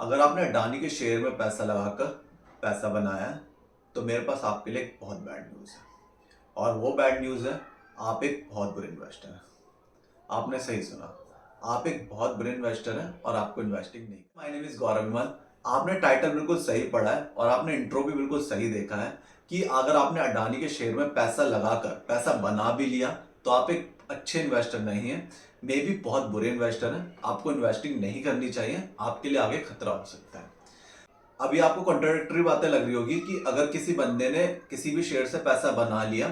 अगर आपने अडानी के शेयर में पैसा लगाकर पैसा बनाया है तो मेरे पास आपके लिए एक बहुत बैड न्यूज़ है। और वो बैड न्यूज़ है, आप एक बहुत बुरे इन्वेस्टर हैं। आपने सही सुना, आप एक बहुत बुरे इन्वेस्टर हैं और आपको इन्वेस्टिंग नहीं। माय नेम इज गौरव विमल। आपने टाइटल बिल्कुल सही पढ़ा है और आपने इंट्रो भी बिल्कुल सही देखा है कि अगर आपने अडानी के शेयर में पैसा लगाकर पैसा बना भी लिया तो आप एक अच्छे इन्वेस्टर नहीं हैं, मे भी बहुत बुरे इन्वेस्टर हैं। आपको इन्वेस्टिंग नहीं करनी चाहिए, आपके लिए आगे खतरा हो सकता है। अभी आपको कॉन्ट्राडिक्टरी बातें लग रही होगी कि अगर किसी बंदे ने किसी भी शेयर से पैसा बना लिया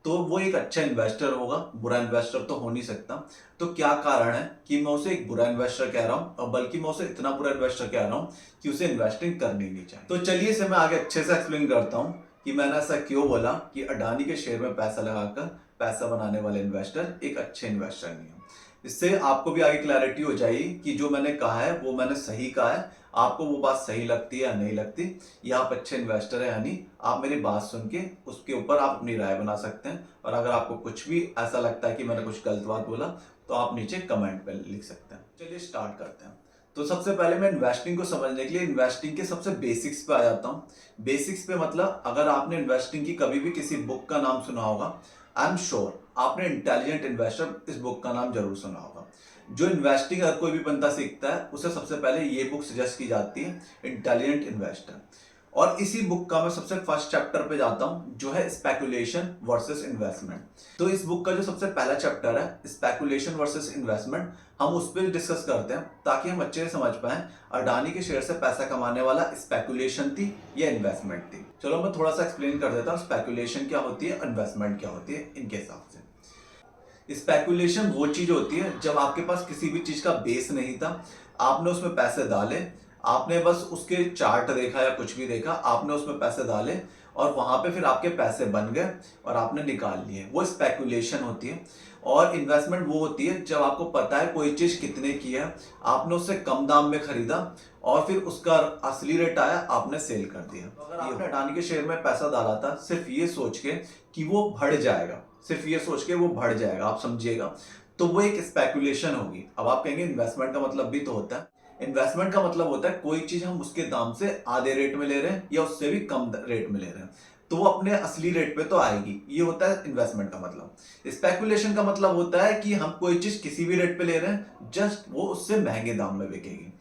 तो वो एक अच्छा इन्वेस्टर होगा, बुरा इन्वेस्टर तो हो नहीं सकता। तो क्या कारण है कि मैं उसे एक बुरा इन्वेस्टर कह रहा हूं, और बल्कि मैं उसे इतना बुरा इन्वेस्टर कह रहा हूं कि उसे इन्वेस्टिंग करनी नहीं चाहिए। तो चलिए इसे मैं आगे अच्छे से एक्सप्लेन करता हूं कि मैंने ऐसा क्यों बोला कि अडानी के शेयर में पैसा लगाकर पैसा बनाने वाले इन्वेस्टर एक अच्छे इन्वेस्टर नहीं है। इससे आपको भी आगे क्लैरिटी हो जाएगी कि जो मैंने कहा है वो मैंने सही कहा है। आपको वो बात सही लगती है या नहीं लगती, या आप अच्छे इन्वेस्टर है यानी आप मेरी बात सुन के उसके ऊपर आप अपनी राय बना सकते हैं। और अगर आपको कुछ भी ऐसा लगता है कि मैंने कुछ गलत बात बोला तो आप नीचे कमेंट पे लिख सकते हैं। चलिए स्टार्ट करते हैं। तो सबसे पहले मैं इन्वेस्टिंग को समझने के लिए इन्वेस्टिंग के सबसे बेसिक्स पे आ जाता हूँ। बेसिक्स पे मतलब अगर आपने इन्वेस्टिंग की कभी भी किसी बुक का नाम सुना होगा, आई एम श्योर आपने इंटेलिजेंट इन्वेस्टर इस बुक का नाम जरूर सुना होगा। जो इन्वेस्टिंग अगर कोई भी बंदा सीखता है उसे सबसे पहले ये बुक सजेस्ट की जाती है, इंटेलिजेंट इन्वेस्टर। और इसी बुक का मैं सबसे फर्स्ट चैप्टर पे जाता हूं जो है स्पेकुलेशन वर्सेस इन्वेस्टमेंट। तो इस बुक का जो सबसे पहला चैप्टर है स्पेकुलेशन वर्सेस इन्वेस्टमेंट, हम उस पर डिस्कस करते हैं ताकि हम अच्छे से समझ पाए अडानी के शेयर से पैसा कमाने वाला स्पेकुलेशन थी या इन्वेस्टमेंट थी। चलो मैं थोड़ा सा एक्सप्लेन कर देता हूँ स्पेकुलेशन क्या होती है, इन्वेस्टमेंट क्या होती है इनके हिसाब से। स्पेकुलेशन वो चीज होती है जब आपके पास किसी भी चीज का बेस नहीं था, आपने उसमें पैसे डाले, आपने बस उसके चार्ट देखा या कुछ भी देखा, आपने उसमें पैसे डाले और वहां पे फिर आपके पैसे बन गए और आपने निकाल लिए, वो स्पेकुलेशन होती है। और इन्वेस्टमेंट वो होती है जब आपको पता है कोई चीज कितने की है, आपने उससे कम दाम में खरीदा और फिर उसका असली रेट आया, आपने सेल कर दिया। तो अगर आपने अडानी के शेयर में पैसा डाला था सिर्फ ये सोच के कि वो बढ़ जाएगा, सिर्फ ये सोच के वो बढ़ जाएगा, आप समझिएगा, तो वो एक स्पेकुलेशन होगी। अब आप कहेंगे इन्वेस्टमेंट का मतलब भी तो होता है। इन्वेस्टमेंट का मतलब होता है कोई चीज हम उसके दाम से आधे रेट में ले रहे हैं या उससे भी कम रेट में ले रहे हैं, तो वो अपने असली रेट पे तो आएगी। ये होता है इन्वेस्टमेंट का मतलब। स्पेकुलेशन का मतलब होता है कि हम कोई चीज किसी भी रेट पे ले रहे हैं, जस्ट वो उससे महंगे दाम में बिकेगी।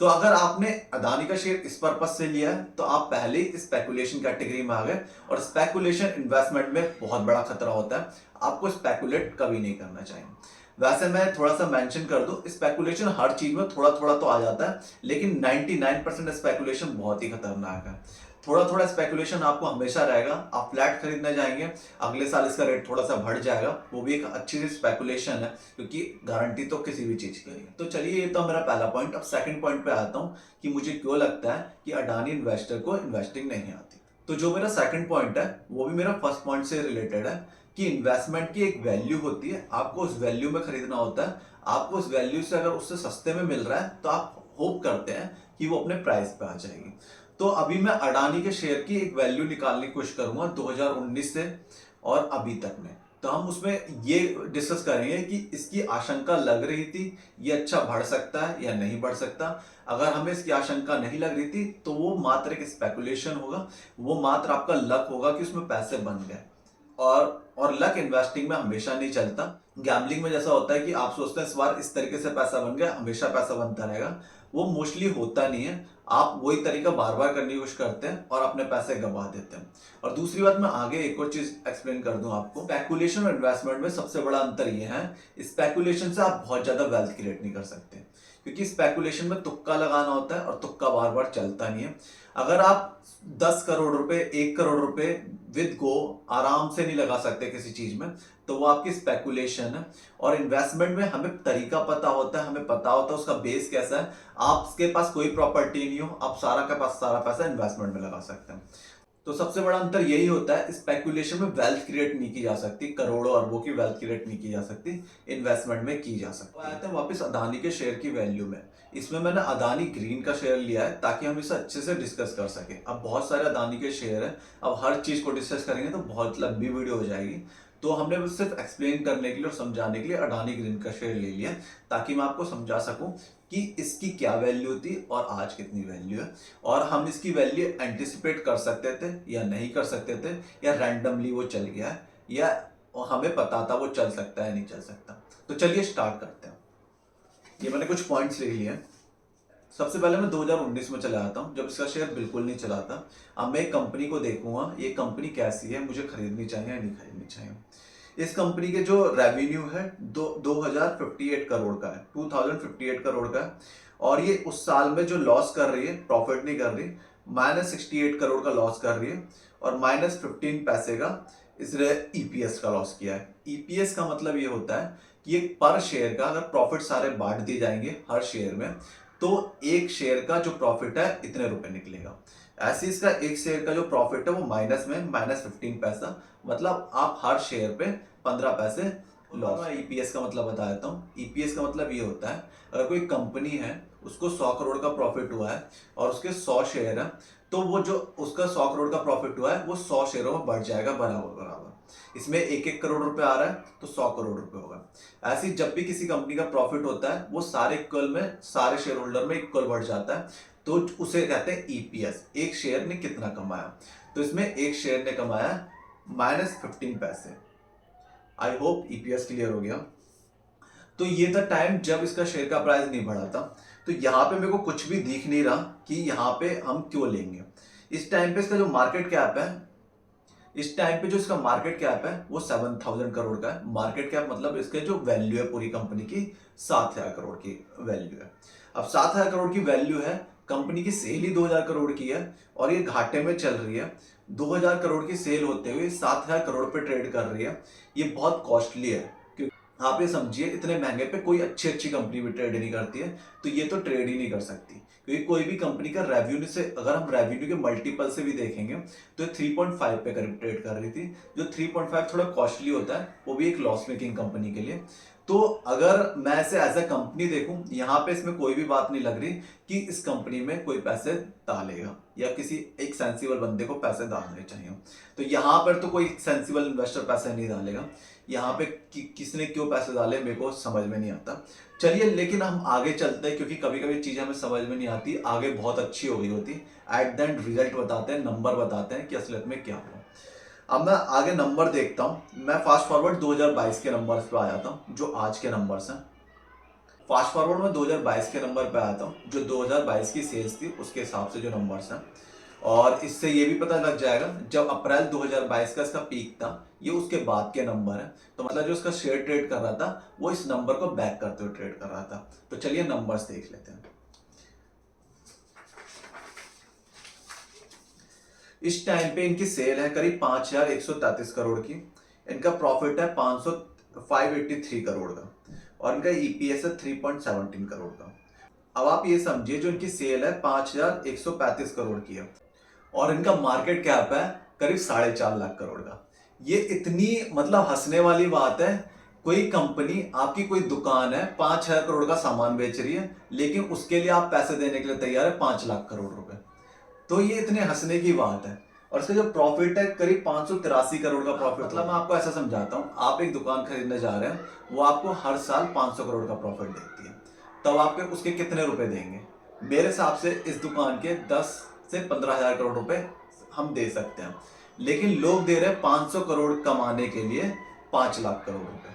तो अगर आपने अदानी का शेयर इस पर्पज से लिया है तो आप पहले ही स्पेकुलेशन कैटेगरी में आ गए। और स्पेकुलेशन इन्वेस्टमेंट में बहुत बड़ा खतरा होता है, आपको स्पेकुलेट कभी नहीं करना चाहिए। वैसे मैं थोड़ा सा मेंशन कर दूं, स्पेकुलेशन हर चीज में थोड़ा थोड़ा तो आ जाता है, लेकिन 99% स्पेकुलेशन बहुत ही खतरनाक है। थोड़ा थोड़ा स्पेकुलेशन आपको हमेशा रहेगा। आप फ्लैट खरीदने जाएंगे, अगले साल इसका रेट थोड़ा सा बढ़ जाएगा, वो भी एक अच्छी सी स्पेकुलेशन है क्योंकि गारंटी तो किसी भी चीज की नहीं है। तो चलिए ये तो मेरा पहला पॉइंट। अब सेकंड पॉइंट पे आता हूँ कि मुझे क्यों लगता है कि अडानी इन्वेस्टर को इन्वेस्टिंग नहीं आती। तो जो मेरा सेकंड पॉइंट है वो भी मेरा फर्स्ट पॉइंट से रिलेटेड है कि इन्वेस्टमेंट की एक वैल्यू होती है, आपको उस वैल्यू में खरीदना होता है। आपको उस वैल्यू से अगर उससे सस्ते में मिल रहा है तो आप होप करते हैं कि वो अपने प्राइस पे आ जाएगी। तो अभी मैं अडानी के शेयर की एक वैल्यू निकालने की कोशिश करूंगा 2019 से और अभी तक में। तो हम उसमें ये डिस्कस करेंगे कि इसकी आशंका लग रही थी ये अच्छा बढ़ सकता है या नहीं बढ़ सकता। अगर हमें इसकी आशंका नहीं लग रही थी तो वो मात्र एक स्पेकुलेशन होगा, वो मात्र आपका लक होगा कि उसमें पैसे बन गए। और लक इन्वेस्टिंग में हमेशा नहीं चलता। गैम्बलिंग में जैसा होता है कि आप सोचते हैं इस बार इस तरीके से पैसा बन गया, हमेशा पैसा बनता रहेगा, वो मोस्टली होता नहीं है। आप वही तरीका बार बार करने की कोशिश करते हैं और अपने पैसे गवा देते हैं। और दूसरी बात मैं आगे एक और चीज एक्सप्लेन कर दूं आपको, स्पेकुलेशन और इन्वेस्टमेंट में सबसे बड़ा अंतर यह है स्पेकुलेशन से आप बहुत ज्यादा वेल्थ क्रिएट नहीं कर सकते, क्योंकि स्पेकुलेशन में तुक्का लगाना होता है और तुक्का बार बार चलता नहीं है। अगर आप 10 करोड़ रुपए 1 करोड़ रुपए विद गो आराम से नहीं लगा सकते किसी चीज में, तो वो आपकी स्पेकुलेशन है। और इन्वेस्टमेंट में हमें तरीका पता होता है, हमें पता होता है उसका बेस कैसा है। आपके पास कोई प्रॉपर्टी नहीं हो, आप सारा के पास सारा पैसा इन्वेस्टमेंट में लगा सकते हैं। तो सबसे बड़ा अंतर यही होता है, स्पेकुलेशन में वेल्थ क्रिएट नहीं की जा सकती, करोड़ों अरबों की वेल्थ क्रिएट नहीं की जा सकती, इन्वेस्टमेंट में की जा सकती है। आते हैं वापस अदानी के शेयर की वैल्यू में। इसमें मैंने अदानी ग्रीन का शेयर लिया है ताकि हम इसे अच्छे से डिस्कस कर सके। अब बहुत सारे अदानी के शेयर हैं, अब हर चीज को डिस्कस करेंगे तो बहुत लंबी वीडियो हो जाएगी। तो हमने बस सिर्फ एक्सप्लेन करने के लिए और समझाने के लिए अडानी ग्रीन का शेयर ले लिया ताकि मैं आपको समझा सकूं कि इसकी क्या वैल्यू थी और आज कितनी वैल्यू है, और हम इसकी वैल्यू एंटिसिपेट कर सकते थे या नहीं कर सकते थे, या रैंडमली वो चल गया है, या हमें पता था वो चल सकता है नहीं चल सकता। तो चलिए स्टार्ट करते हैं। ये मैंने कुछ पॉइंट्स लिख लिए हैं। सबसे पहले मैं 2019 में चला आता हूँ, जब इसका शेयर बिल्कुल नहीं चला था। अब मैं एक कंपनी को देखूंगा, ये कंपनी कैसी है, मुझे खरीदनी चाहिए या नहीं खरीदनी चाहिए। इस कंपनी के जो रेवेन्यू है 2058 करोड़ का है, 2058 करोड़ का है। और ये उस साल में जो लॉस कर रही है, प्रॉफिट नहीं कर रही, -68 करोड़ का लॉस कर रही है, और -15 पैसे का इसने ईपीएस का लॉस किया है। ईपीएस का मतलब ये होता है कि ये पर शेयर का अगर प्रॉफिट सारे बांट दिए जाएंगे हर शेयर में, तो एक शेयर का जो प्रॉफिट है इतने रुपए निकलेगा। ऐसे इसका एक शेयर का जो प्रॉफिट है वो माइनस में -15 पैसा, मतलब आप हर शेयर पे 15 पैसे लॉस। मैं ईपीएस का मतलब बता देता हूँ। ईपीएस का मतलब ये होता है, अगर कोई कंपनी है उसको 100 करोड़ का प्रॉफिट हुआ है और उसके 100 शेयर है, तो वो जो उसका 100 करोड़ का प्रॉफिट हुआ है वो 100 शेयरों में बढ़ जाएगा बराबर बराबर। इसमें 1-1 करोड़ रुपए आ रहा है तो 100 करोड़ रुपए होगा। ऐसे ही जब भी किसी कंपनी का प्रॉफिट होता है वो सारे इक्वल में, सारे शेयर होल्डर में इक्वल बढ़ जाता है, तो उसे कहते हैं ईपीएस, एक शेयर ने कितना कमाया। तो इसमें एक शेयर ने कमाया -15 पैसे। आई होप ईपीएस क्लियर हो गया। तो ये था टाइम जब इसका शेयर का प्राइस नहीं बढ़ा था। तो यहाँ पे मेरे को कुछ भी दिख नहीं रहा कि यहाँ पे हम क्यों लेंगे। इस टाइम पे इसका जो मार्केट कैप है, इस टाइम पे जो इसका मार्केट कैप है वो 7000 करोड़ का है। मार्केट कैप मतलब इसके जो वैल्यू है पूरी कंपनी की 7000 करोड़ की वैल्यू है। अब 7000 करोड़ की वैल्यू है, कंपनी की सेल ही 2000 करोड़ की है और ये घाटे में चल रही है। 2000 करोड़ की सेल होते हुए 7000 करोड़ पे ट्रेड कर रही है। ये बहुत कॉस्टली है, क्योंकि आप ये समझिए इतने महंगे पे कोई अच्छी अच्छी कंपनी भी ट्रेड नहीं करती है, तो ये तो ट्रेड ही नहीं कर सकती। क्योंकि कोई भी कंपनी का रेवेन्यू से, अगर हम रेवेन्यू के मल्टीपल से भी देखेंगे तो ये 3.5 पे करीब ट्रेड कर रही थी, जो 3.5 थोड़ा कॉस्टली होता है, वो भी एक लॉस मेकिंग कंपनी के लिए। तो अगर मैं इसे एज अ कंपनी देखूं, यहाँ पे इसमें कोई भी बात नहीं लग रही कि इस कंपनी में कोई पैसे डालेगा या किसी एक सेंसिबल बंदे को पैसे डालने चाहिए। तो यहाँ पर तो कोई सेंसिबल इन्वेस्टर पैसे नहीं डालेगा। यहाँ पे किसने क्यों पैसे डाले मेरे को समझ में नहीं आता। चलिए लेकिन हम आगे चलते हैं, क्योंकि कभी कभी चीजें हमें समझ में नहीं आती, आगे बहुत अच्छी हो गई होती। एट द एंड रिजल्ट बताते हैं, नंबर बताते हैं कि असलियत में क्या हुआ। अब मैं आगे नंबर देखता हूं। मैं फास्ट फॉरवर्ड 2022 के नंबर्स पे आ जाता हूं, जो आज के नंबर्स हैं। फास्ट फॉरवर्ड में 2022 के नंबर पे आता हूं, जो 2022 की सेल्स थी उसके हिसाब से जो नंबर्स हैं। और इससे ये भी पता लग जाएगा, जब अप्रैल 2022 का इसका पीक था, ये उसके बाद के नंबर है। तो मतलब जो इसका शेयर ट्रेड कर रहा था वो इस नंबर को बैक करते हुए ट्रेड कर रहा था। तो चलिए नंबर्स देख लेते हैं। इस टाइम पे इनकी सेल है करीब 5133 करोड़ की। इनका प्रॉफिट है 583 करोड़ का, और इनका ईपीएस है 3.17 करोड़ का। अब आप ये समझिए, जो इनकी सेल है 5135 करोड़ की है, और इनका मार्केट कैप है करीब 4.5 लाख करोड़ का। ये इतनी मतलब हंसने वाली बात है, कोई कंपनी, आपकी कोई दुकान है 5000 करोड़ का सामान बेच रही है, लेकिन उसके लिए आप पैसे देने के लिए तैयार है 5 लाख करोड़ रुपए। तो ये इतने हंसने की बात है। और इसका जो प्रॉफिट है करीब 583 करोड़ का प्रॉफिट। मतलब मैं आपको ऐसा समझाता हूँ, आप एक दुकान खरीदने जा रहे हैं, वो आपको हर साल 500 करोड़ का प्रॉफिट देती है, तब आपके उसके कितने रुपए देंगे? मेरे हिसाब से इस दुकान के 10 से 15,000 करोड़ रुपए हम दे सकते हैं, लेकिन लोग दे रहे हैं 500 करोड़ कमाने के लिए 5 लाख करोड़ रुपए,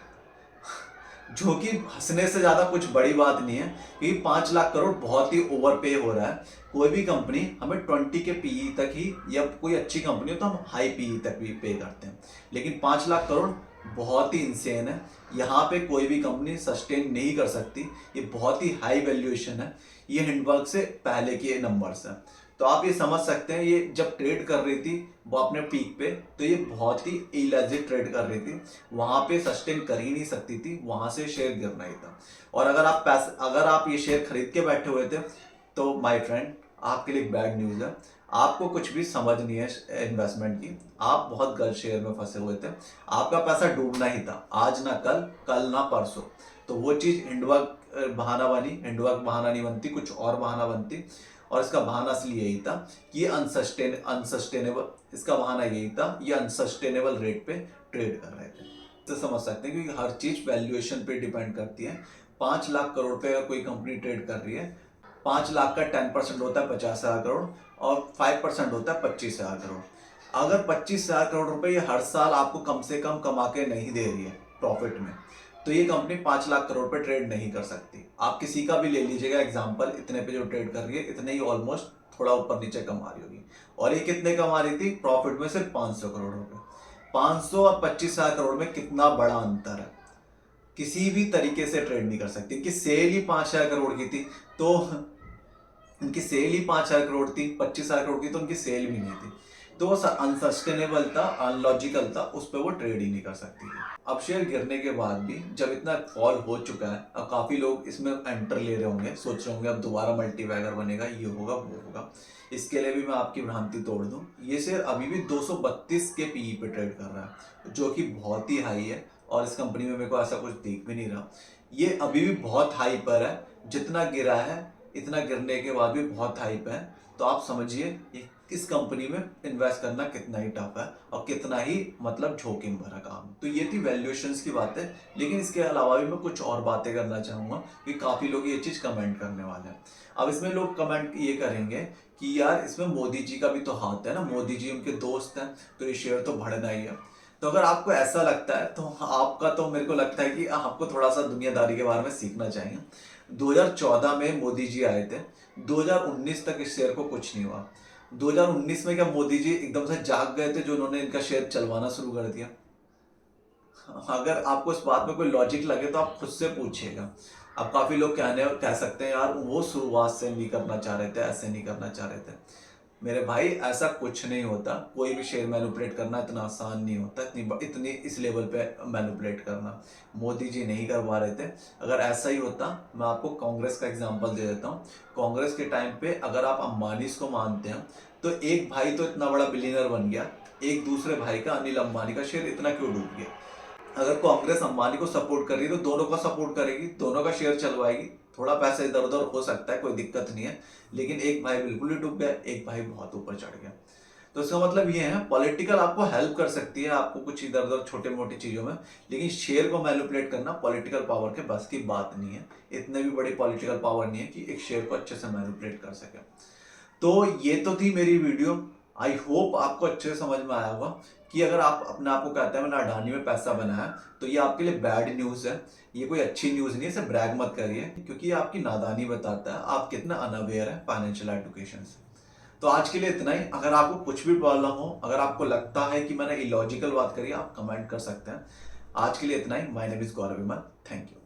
जो कि हंसने से ज्यादा कुछ बड़ी बात नहीं है। क्योंकि 5 लाख करोड़ बहुत ही ओवर पे हो रहा है। कोई भी कंपनी हमें 20 के पीई तक ही, या कोई अच्छी कंपनी हो तो हम हाई पीई तक भी पे करते हैं, लेकिन 5 लाख करोड़ बहुत ही इंसेन है। यहाँ पे कोई भी कंपनी सस्टेन नहीं कर सकती। ये बहुत ही हाई वैल्यूएशन है। ये हिंडबर्ग से पहले के नंबर्स हैं। तो आप ये समझ सकते हैं, ये जब ट्रेड कर रही थी वो अपने पीक पे, तो ये बहुत ही इलेजिट ट्रेड कर रही थी, वहां पे सस्टेन कर ही नहीं सकती थी, वहां से शेयर गिरना ही था। और अगर आप ये शेयर खरीद के बैठे हुए थे, तो माय फ्रेंड आपके लिए बैड न्यूज है। आपको कुछ भी समझ नहीं है इन्वेस्टमेंट की, आप बहुत गलत शेयर में फंसे हुए थे। आपका पैसा डूबना ही था, आज ना कल, कल ना परसों। तो वो चीज हिंडबर्ग बहाना बनी। हिंडबर्ग बहाना नहीं बनती, कुछ और बहाना बनती। और इसका बहाना असली यही था कि ये अनसस्टेनेबल, इसका बहाना यही था, ये अनसस्टेनेबल रेट पे ट्रेड कर रहे थे। तो समझ सकते हैं, क्योंकि हर चीज वैल्यूएशन पे डिपेंड करती है। 5 लाख करोड़ पे अगर कोई कंपनी ट्रेड कर रही है, 5 लाख का 10% होता है 50,000 करोड़ और 5% होता है 25,000 करोड़। अगर 25,000 करोड़ रुपए ये हर साल आपको कम से कम कमा के नहीं दे रही है प्रॉफिट में, तो ये कंपनी 5 लाख करोड़ पे ट्रेड नहीं कर सकती। आप किसी का भी ले लीजिएगा एग्जांपल, इतने पे जो ट्रेड कर रही है इतने ही ऑलमोस्ट थोड़ा ऊपर नीचे कमा रही होगी, और ये कितने कमा रही थी प्रॉफिट में? सिर्फ 500 करोड़ रुपए। 500 और 25,000 करोड़ में कितना बड़ा अंतर है। किसी भी तरीके से ट्रेड नहीं कर सकती। इनकी सेल ही 5,000 करोड़ की थी, तो इनकी सेल ही 5,000 करोड़ थी, 25,000 करोड़ की तो उनकी सेल भी नहीं थी, तो वो अनसस्टेनेबल था, अनलॉजिकल था, उस पर वो ट्रेड ही नहीं कर सकती थी। अब शेयर गिरने के बाद भी जब इतना फॉल हो चुका है, अब काफी लोग इसमें एंटर ले रहे होंगे, सोच रहे होंगे अब दोबारा मल्टीबैगर बनेगा, ये होगा वो होगा। इसके लिए भी मैं आपकी भ्रांति तोड़ दूं, ये शेयर अभी भी 232 के पीई पे ट्रेड कर रहा है, जो कि बहुत ही हाई है, और इस कंपनी में मेरे को ऐसा कुछ दिख भी नहीं रहा। ये अभी भी बहुत हाई पर है, जितना गिरा है इतना गिरने के बाद भी बहुत हाई पे है, तो आप समझिए इस कंपनी में इन्वेस्ट करना कितना ही टफ है और कितना ही मतलब जोखिम भरा काम। तो ये थी वैल्यूएशंस की बातें, लेकिन इसके अलावा भी मैं कुछ और बातें करना चाहूँगा कि काफ़ी लोग ये चीज़ कमेंट करने वाले हैं। अब इसमें लोग कमेंट ये करेंगे कि यार इसमें मोदी जी का भी तो हाथ है ना, मोदी जी उनके दोस्त हैं, तो ये शेयर तो बढ़ना ही है। तो अगर आपको ऐसा लगता है तो आपका तो मेरे को लगता है कि आपको थोड़ा सा दुनियादारी के बारे में सीखना चाहिए। 2014 में मोदी जी आए थे, 2019 तक इस शेयर को कुछ नहीं हुआ। 2019 में क्या मोदी जी एकदम से जाग गए थे जो उन्होंने इनका शेयर चलवाना शुरू कर दिया? अगर आपको इस बात में कोई लॉजिक लगे तो आप खुद से पूछिएगा। अब काफी लोग कह सकते हैं यार वो शुरुआत से नहीं करना चाह रहे थे, ऐसे नहीं करना चाह रहे थे। मेरे भाई ऐसा कुछ नहीं होता, कोई भी शेयर मैनिपुलेट करना इतना आसान नहीं होता, इतनी इस लेवल पे मैनिपुलेट करना मोदी जी नहीं करवा रहे थे। अगर ऐसा ही होता, मैं आपको कांग्रेस का एग्जांपल दे देता हूँ। कांग्रेस के टाइम पे अगर आप अंबानी को मानते हैं तो एक भाई तो इतना बड़ा बिलियनर बन गया, एक दूसरे भाई का अनिल अंबानी का शेयर इतना क्यों डूब गया? अगर कांग्रेस अंबानी को सपोर्ट कर रही है तो दोनों का सपोर्ट करेगी, दोनों का शेयर चलवाएगी, थोड़ा पैसा इधर उधर हो सकता है, कोई दिक्कत नहीं है। लेकिन एक भाई बिल्कुल ही डूब गया, एक भाई बहुत ऊपर चढ़ गया। तो इसका मतलब ये है पॉलिटिकल आपको हेल्प कर सकती है, आपको कुछ इधर उधर छोटे मोटी चीजों में, लेकिन शेयर को मैनिपुलेट करना पॉलिटिकल पावर के बस की बात नहीं है। इतने भी बड़ी पॉलिटिकल पावर नहीं है कि एक शेयर को अच्छे से मैनिपुलेट कर सके। तो ये तो थी मेरी वीडियो। आई होप आपको अच्छे से समझ में आया होगा कि अगर आप अपने आप को कहते हैं मैंने अडानी में पैसा बनाया, तो ये आपके लिए बैड न्यूज़ है, ये कोई अच्छी न्यूज़ नहीं है, इसे ब्रैग मत करिए, क्योंकि ये आपकी नादानी बताता है आप कितना अनअवेयर है फाइनेंशियल एजुकेशन से। तो आज के लिए इतना ही। अगर आपको कुछ भी प्रॉब्लम हो, अगर आपको लगता है कि मैंने इलॉजिकल बात करी, आप कमेंट कर सकते हैं। आज के लिए इतना ही। My name is Gaurav Vimal, thank you.